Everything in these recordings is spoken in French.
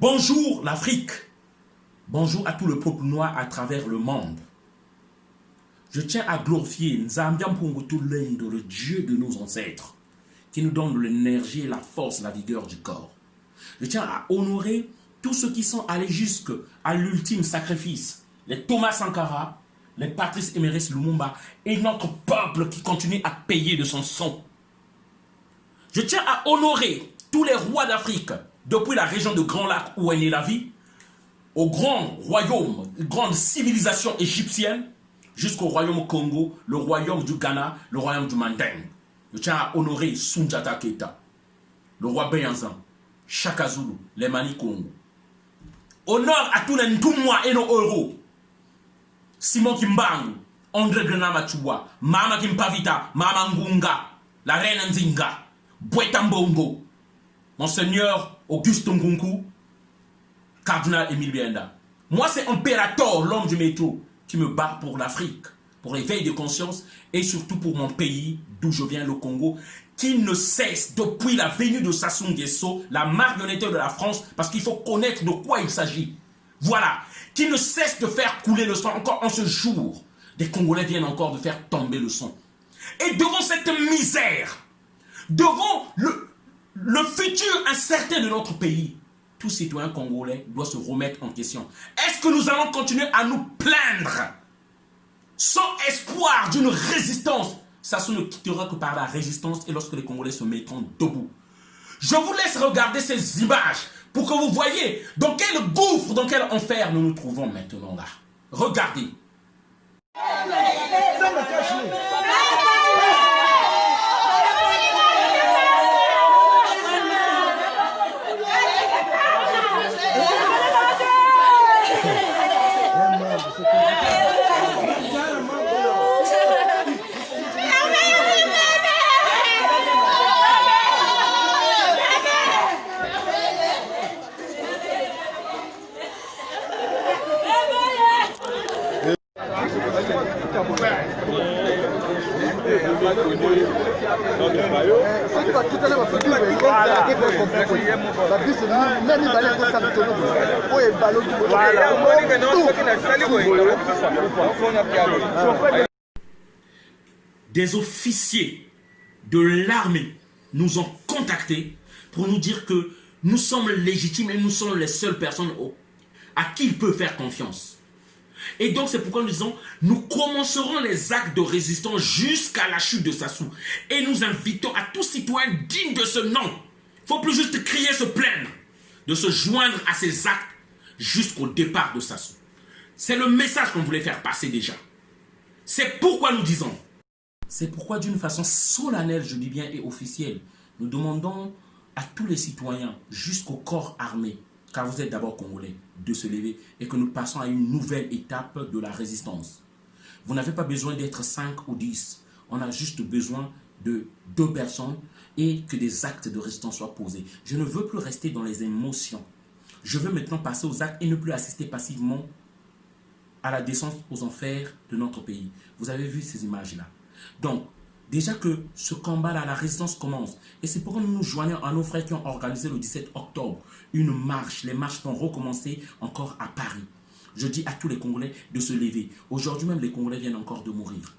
Bonjour l'Afrique. Bonjour à tout le peuple noir à travers le monde. Je tiens à glorifier Nzambian Pungutulendo, le Dieu de nos ancêtres, qui nous donne l'énergie, la force, la vigueur du corps. Je tiens à honorer tous ceux qui sont allés jusqu'à l'ultime sacrifice, les Thomas Sankara, les Patrice Emery Lumumba et notre peuple qui continue à payer de son sang. Je tiens à honorer tous les rois d'Afrique, depuis la région de Grand Lac où est née la vie, au grand royaume, grande civilisation égyptienne, jusqu'au royaume Congo, le royaume du Ghana, le royaume du Manding. Je tiens à honorer Soundiata Keita, le roi Beyanzan, Shaka Zulu, les Mani Congo. Honneur à tous les Ntoumwa et nos héros. Simon Kimbangu, André Grenamachoua, Mama Kimpavita, Mama Ngunga, la reine Nzinga, Bouetambongo, Monseigneur Auguste Ngunku, Cardinal Émile Bienda. Moi, c'est Impérator, l'homme du métro, qui me bat pour l'Afrique, pour l'éveil de conscience et surtout pour mon pays, d'où je viens, le Congo, qui ne cesse, depuis la venue de Sassou Nguesso, la marionnette de la France, parce qu'il faut connaître de quoi il s'agit. Voilà, qui ne cesse de faire couler le sang. Encore en ce jour, des Congolais viennent encore de faire tomber le sang. Et devant cette misère, devant le futur incertain de notre pays, tout citoyen congolais doit se remettre en question. Est-ce que nous allons continuer à nous plaindre sans espoir d'une résistance? Sassou ne quittera que par la résistance et lorsque les Congolais se mettront debout. Je vous laisse regarder ces images pour que vous voyez dans quel gouffre, dans quel enfer nous nous trouvons maintenant là. Regardez. Des officiers de l'armée nous ont contactés pour nous dire que nous sommes légitimes et nous sommes les seules personnes à qui il peut faire confiance. Et donc c'est pourquoi nous disons, nous commencerons les actes de résistance jusqu'à la chute de Sassou. Et nous invitons à tous citoyens dignes de ce nom, il ne faut plus juste crier, se plaindre, de se joindre à ces actes jusqu'au départ de Sassou. C'est le message qu'on voulait faire passer déjà. C'est pourquoi nous disons, c'est pourquoi d'une façon solennelle, je dis bien, et officielle, nous demandons à tous les citoyens, jusqu'au corps armé, car vous êtes d'abord Congolais, de se lever et que nous passons à une nouvelle étape de la résistance. Vous n'avez pas besoin d'être 5 ou 10. On a juste besoin de 2 personnes et que des actes de résistance soient posés. Je ne veux plus rester dans les émotions. Je veux maintenant passer aux actes et ne plus assister passivement à la descente aux enfers de notre pays. Vous avez vu ces images-là. Donc, déjà que ce combat-là, la résistance commence. Et c'est pourquoi nous nous joignons à nos frères qui ont organisé le 17 octobre une marche. Les marches vont recommencer encore à Paris. Je dis à tous les Congolais de se lever. Aujourd'hui même, les Congolais viennent encore de mourir.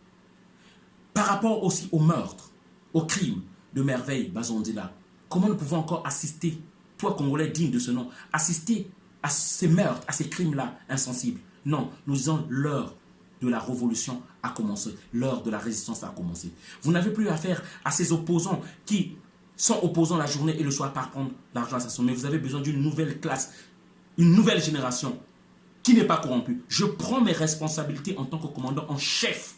Par rapport aussi au meurtre, au crime de Merveille Bazondila, comment nous pouvons encore assister, toi Congolais digne de ce nom, assister à ces meurtres, à ces crimes-là insensibles? Non, nous disons l'heure de la révolution a commencé, l'heure de la résistance a commencé. Vous n'avez plus affaire à ces opposants qui sont opposants la journée et le soir par prendre l'argent à sa somme. Mais vous avez besoin d'une nouvelle classe, une nouvelle génération qui n'est pas corrompue. Je prends mes responsabilités en tant que commandant en chef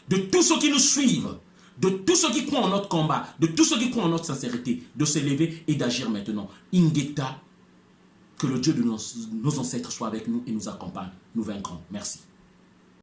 de tous ceux qui nous suivent, de tous ceux qui croient en notre combat, de tous ceux qui croient en notre sincérité, de se lever et d'agir maintenant. Ingeta, que le Dieu de nos ancêtres soit avec nous et nous accompagne. Nous vaincrons. Merci.